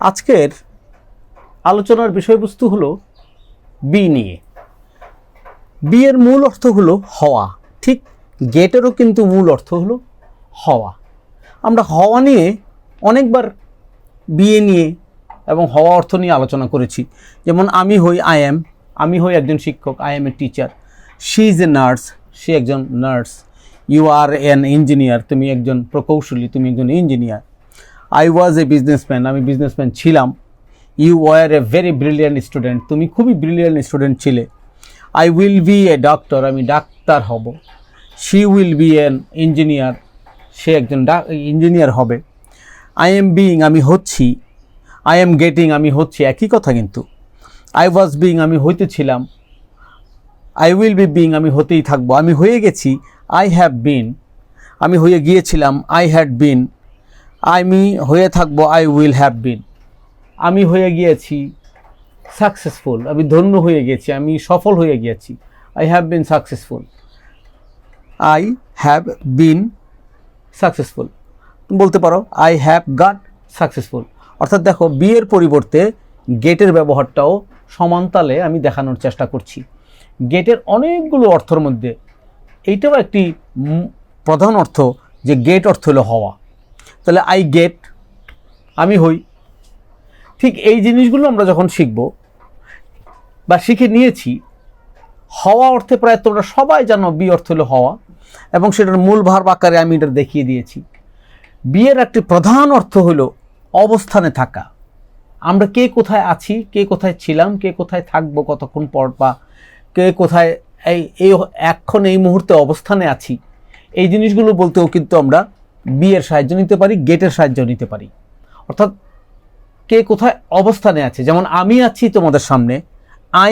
আজকের আলোচনার বিষয়বস্তু হলো বি নিয়ে। বি এর মূল অর্থ হলো হওয়া, ঠিক গেটেরও কিন্তু মূল অর্থ হলো হওয়া। আমরা হওয়া নিয়ে অনেকবার বিয়ে নিয়ে এবং হওয়া অর্থ নিয়ে আলোচনা করেছি। যেমন আমি হই আমি হই একজন শিক্ষক, I am a teacher. She is a nurse, সে একজন নার্স। ইউ আর এন ইঞ্জিনিয়ার, তুমি একজন প্রকৌশলী, তুমি একজন engineer. I was a businessman, আমি বিজনেসম্যান ছিলাম। You were a very brilliant student, তুমি খুবই ব্রিলিয়ান্ট স্টুডেন্ট ছিলে। I will be a doctor, আমি ডাক্তার হব। She will be an engineer, সে একজন ইঞ্জিনিয়ার হবে। আই এম বিইং, আমি হচ্ছি। আই এম গেটিং, আমি হচ্ছি, একই কথা কিন্তু। আই ওয়াজ বিইং, আমি হইতেছিলাম। আই উইল বি বিইং, আমি হতেই থাকবো, আমি হয়ে গেছি। আই হ্যাভ বিন, আমি হয়ে গিয়েছিলাম। আই হ্যাড বিন, আমি হয়ে থাকবো। আই উইল হ্যাভ বিন, আমি হয়ে গিয়েছি সাকসেসফুল, আমি ধন্য হয়ে গেছি, আমি সফল হয়ে গিয়েছি। I have bin successful, I have bin successful. বলতে পারো আই হ্যাভ গট সাকসেসফুল। অর্থাৎ দেখো, বি এর পরিবর্তে গেটের ব্যবহারটাও সমানতালে আমি দেখানোর চেষ্টা করছি। গেটের অনেকগুলো অর্থের মধ্যে এইটাও একটি প্রধান অর্থ, যে গেট অর্থ হলো হওয়া। তাহলে আই গেট, আমি হই। ঠিক এই জিনিসগুলো আমরা যখন শিখব বা শিখে নিয়েছি, হওয়া অর্থে প্রায় তোমরা সবাই জানো বি অর্থ হলো হওয়া, এবং সেটার মূল ভার্ব আকারে আমি এটা দেখিয়ে দিয়েছি। বি এর একটি প্রধান অর্থ হলো অবস্থানে থাকা। আমরা কে কোথায় আছি, কে কোথায় ছিলাম, কে কোথায় থাকবো কতক্ষণ পর, বা কে কোথায় এখন এই মুহূর্তে অবস্থানে আছি, এই জিনিসগুলো বলতেও কিন্তু আমরা বি এর সাহায্য নিতে পারি, গেটের সাহায্য নিতে পারি। অর্থাৎ কে কোথায় অবস্থানে আছে। যেমন আমি আছি তোমাদের সামনে, I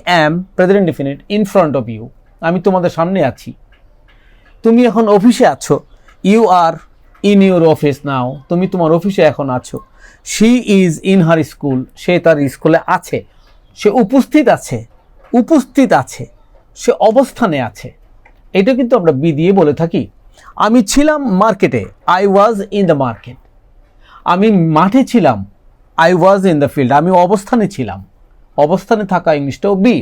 am present indefinite in front of you, আমি তোমাদের সামনে আছি। তুমি এখন অফিসে আছো, you are in your office now, তুমি তোমার অফিসে এখন আছো। She is in her school, সে তার স্কুলে আছে, সে উপস্থিত আছে, সে অবস্থানে আছে। এটা কিন্তু আমরা বি দিয়ে বলে থাকি। আমি ছিলাম মার্কেটে, I was in the market. আমি মাঠে ছিলাম, I was in the field, আমি অবস্থানে ছিলাম। অবস্থানে থাকা ইংলিশটাও বি।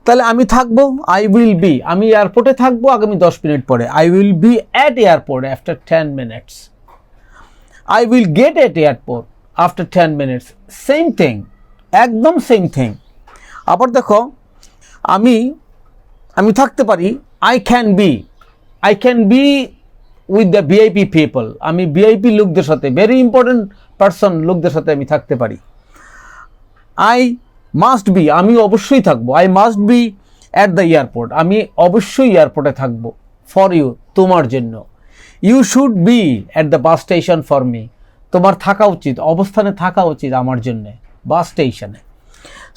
তাহলে আমি থাকবো, আই উইল বি, আমি এয়ারপোর্টে থাকবো আগামী 10 মিনিট পরে। I will B at airport after 10 minutes. I will get at airport after 10 minutes. Same thing, একদম সেম থিং। আবার দেখো, আমি থাকতে পারি, I can B with the VIP people, আমি ভিআইপি লোকদের সাথে, ভেরি ইম্পর্টেন্ট পার্সন লোকদের সাথে আমি থাকতে পারি। আই মাস্ট বি, আমি অবশ্যই থাকবো। I must be at the airport, আমি অবশ্যই এয়ারপোর্টে থাকবো। ফর ইউ, তোমার জন্য। You should be at the bus station for me, তোমার থাকা উচিত, অবস্থানে থাকা উচিত আমার জন্যে, বাস স্টেশনে।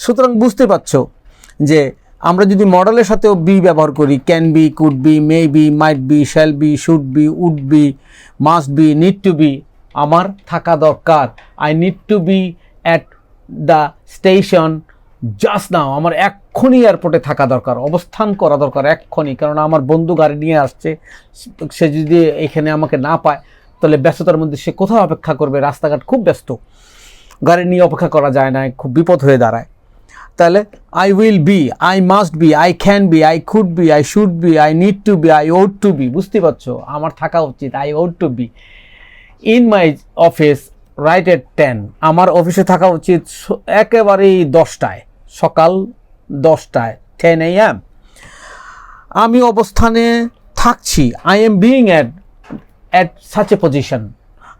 সুতরাং বুঝতে পারছো যে আমরা যদি মডেলের সাথেও বি ব্যবহার করি, can be, could be, may be, might be, shall be, should be, would be, must be, need to be, আমার থাকা দরকার। I need to be at the station just now, আমার এক্ষুনি এয়ারপোর্টে থাকা দরকার, অবস্থান করা দরকার এক্ষুনি। কারণ আমার বন্ধু গাড়ি নিয়ে আসছে, সে যদি এখানে আমাকে না পায় তাহলে ব্যস্ততার মধ্যে সে কোথাও অপেক্ষা করবে, রাস্তাঘাট খুব ব্যস্ত, গাড়ি নিয়ে অপেক্ষা করা যায় না, খুব বিপদ হয়ে দাঁড়ায়। তাহলে I will be, I must be, I can be, I could be, I should be, I need to be, I ought to be. বুঝতে পারছো, আমার থাকা উচিত, I ought to be. In my office right at 10, আমার অফিসে থাকা উচিত একেবারেই 10টায়, সকাল 10টায়, 10 AM। আমি অবস্থানে থাকছি, I am being at such a position.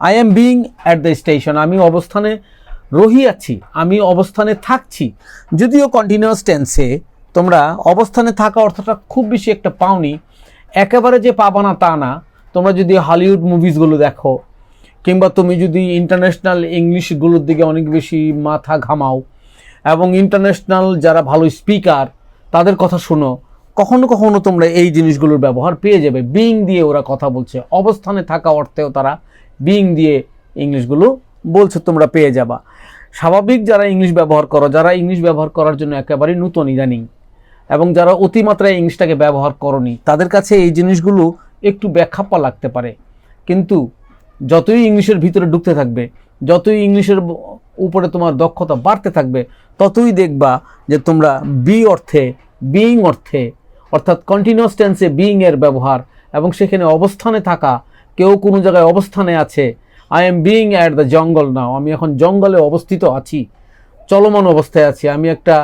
I am being at the station, আমি অবস্থানে রহিয়াছি, আমি অবস্থানে থাকছি। যদিও কন্টিনিউয়াস টেন্সে তোমরা অবস্থানে থাকা অর্থটা খুব বেশি একটা পাওনি, একেবারে যে পাবা না তা না। তোমরা যদি হলিউড মুভিসগুলো দেখো, কিংবা তুমি যদি ইন্টারন্যাশনাল ইংলিশগুলোর দিকে অনেক বেশি মাথা ঘামাও, এবং ইন্টারন্যাশনাল যারা ভালো স্পিকার তাদের কথা শোনো, কখনো কখনো তোমরা এই জিনিসগুলোর ব্যবহার পেয়ে যাবে। বিইং দিয়ে ওরা কথা বলছে, অবস্থানে থাকা অর্থেও তারা বিইং দিয়ে ইংলিশগুলো বলছে, তোমরা পেয়ে যাবা। স্বাভাবিক যারা ইংলিশ ব্যবহার করো, যারা ইংলিশ ব্যবহার করার জন্য একেবারেই নতুন ইদানিং, এবং যারা অতিমাত্রায় ইংলিশটাকে ব্যবহার করনি, তাদের কাছে এই জিনিসগুলো একটু ব্যাখ্যাপ্পা লাগতে পারে। কিন্তু যতই ইংলিশের ভিতরে ঢুকতে থাকবে, যতই ইংলিশের উপরে তোমার দক্ষতা বাড়তে থাকবে, ততই দেখবা যে তোমরা বি অর্থে, বিইং অর্থে, অর্থাৎ কন্টিনিউয়াস টেন্সে বিইং এর ব্যবহার এবং সেখানে অবস্থানে থাকা, কেউ কোনো জায়গায় অবস্থানে আছে, I am being at the jungle now, আমি এখন জঙ্গলে অবস্থিত আছি, চলমান অবস্থায় আছি, আমি একটা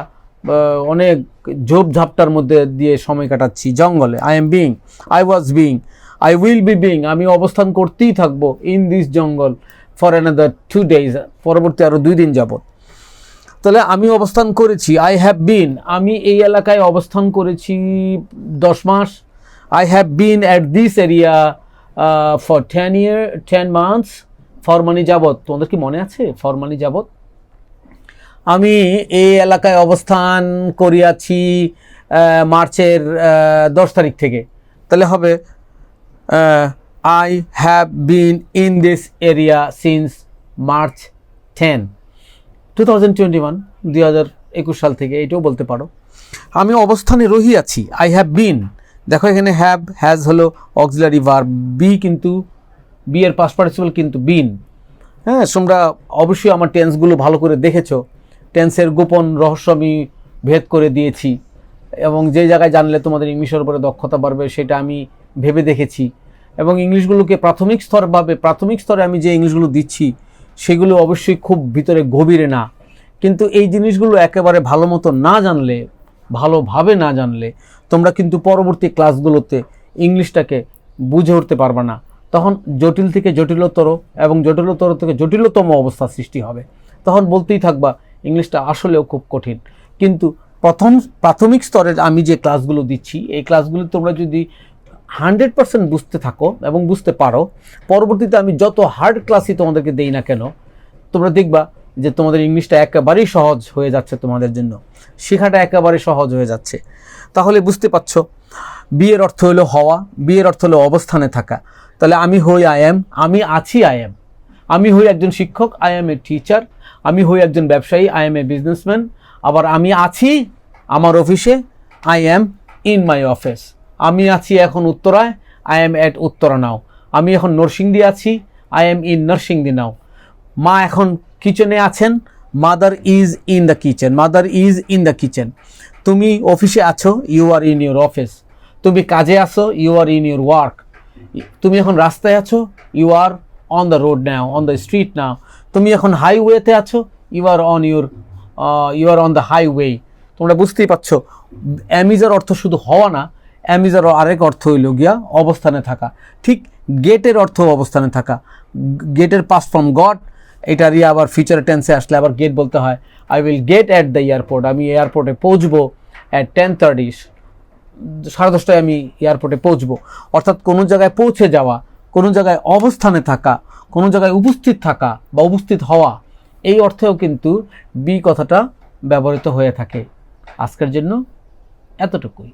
অনেক ঝোপঝাপটার মধ্যে দিয়ে সময় কাটাচ্ছি জঙ্গলে। I am being, I was being, I will be being, আমি অবস্থান করতেই থাকবো ইন দিস জঙ্গল ফর অ্যানাদার 2 days, পরবর্তী আরও 2 দিন যাবত। তাহলে আমি অবস্থান করেছি, আই হ্যাভ বিন, আমি এই এলাকায় অবস্থান করেছি 10 মাস। I have been at this area for 10 months, for মানে যাবত। তোমাদের কি মনে আছে ফর মানে যাবত? আমি এই এলাকায় অবস্থান করিয়াছি মার্চের 10 তারিখ থেকে। তাহলে হবে I have been in this area since March 10, 2021, 2021 সাল থেকে, এটাও বলতে পারো। আমি অবস্থানে রহিয়াছি, আই হ্যাভ বিন। দেখো এখানে হ্যাভ, হ্যাজ হলো অক্সিলারি ভার্ব, বি কিন্তু বি এর পাস্ট পার্টিসিপল কিন্তু বিন। হ্যাঁ, তোমরা অবশ্যই আমার টেন্সগুলো ভালো করে দেখেছো, টেন্সের গোপন রহস্য আমি ভেদ করে দিয়েছি, এবং যে জায়গায় জানলে তোমাদের ইংলিশের উপরে দক্ষতা বাড়বে সেটা আমি ভেবে দেখেছি। এবং ইংলিশগুলোকে প্রাথমিক স্তরে আমি যে ইংলিশগুলো দিচ্ছি সেগুলো অবশ্যই খুব ভিতরে গভীরে না, কিন্তু এই জিনিসগুলো একেবারে ভালো মতো না জানলে, ভালোভাবে না জানলে তোমরা কিন্তু পরবর্তী ক্লাসগুলোতে ইংলিশটাকে বুঝে উঠতে পারবে না। তখন জটিল থেকে জটিলতর এবং জটিলতর থেকে জটিলতম অবস্থা সৃষ্টি হবে। তখন বলতেই থাকবা ইংলিশটা আসলেও খুব কঠিন। কিন্তু প্রাথমিক স্তরের আমি যে ক্লাসগুলো দিচ্ছি, এই ক্লাসগুলো তোমরা যদি 100% বুঝতে থাকো এবং বুঝতে পারো, পরবর্তীতে আমি যত হার্ড ক্লাসই তোমাদেরকে দেই না কেন, তোমরা দেখবা যে তোমাদের ইংলিশটা একেবারেই সহজ হয়ে যাচ্ছে, তোমাদের জন্য শেখাটা একেবারে সহজ হয়ে যাচ্ছে। তাহলে বুঝতে পারছো, বি এর অর্থ হলো হওয়া, বি এর অর্থ হলো অবস্থানে থাকা। তাহলে আমি হই আই এম, আমি আছি আই এম, আমি হই একজন শিক্ষক, আই এম এ টিচার, আমি হই একজন ব্যবসায়ী, আই এম এ বিজনেসম্যান। আবার আমি আছি আমার অফিসে, I am in my office. আমি আছি এখন উত্তরায়, I am at Uttara now. আমি এখন নরসিংদী আছি, I am in Narsingdi now. মা এখন কিচেনে আছেন, mother is in the kitchen, mother is in the kitchen. তুমি অফিসে আছো, you are in your office. তুমি কাজে আছো, you are in your work. তুমি এখন রাস্তায় আছো, you are on the road now, on the street নাও। তুমি এখন হাইওয়েতে আছো, you are on the highway. তোমরা বুঝতেই পারছো, অ্যামিজার অর্থ শুধু হওয়া না, অ্যামিজার আরেক অর্থ হইল গিয়া অবস্থানে থাকা। ঠিক গেটের অর্থ অবস্থানে থাকা, গেটের পাস্ট ফর্ম গট, এটারই আবার ফিউচার টেন্সে আসলে আবার গেট বলতে হয়। I will get at the airport, আমি এয়ারপোর্টে পৌঁছবো অ্যাট 10:30, 10:30 আমি এয়ারপোর্টে পৌঁছবো। অর্থাৎ কোনো জায়গায় পৌঁছে যাওয়া, কোনো জায়গায় অবস্থানে থাকা, কোনো জায়গায় উপস্থিত থাকা বা উপস্থিত হওয়া, এই অর্থেও কিন্তু বি কথাটা ব্যবহৃত হয়ে থাকে। আজকের জন্য এতটুকুই।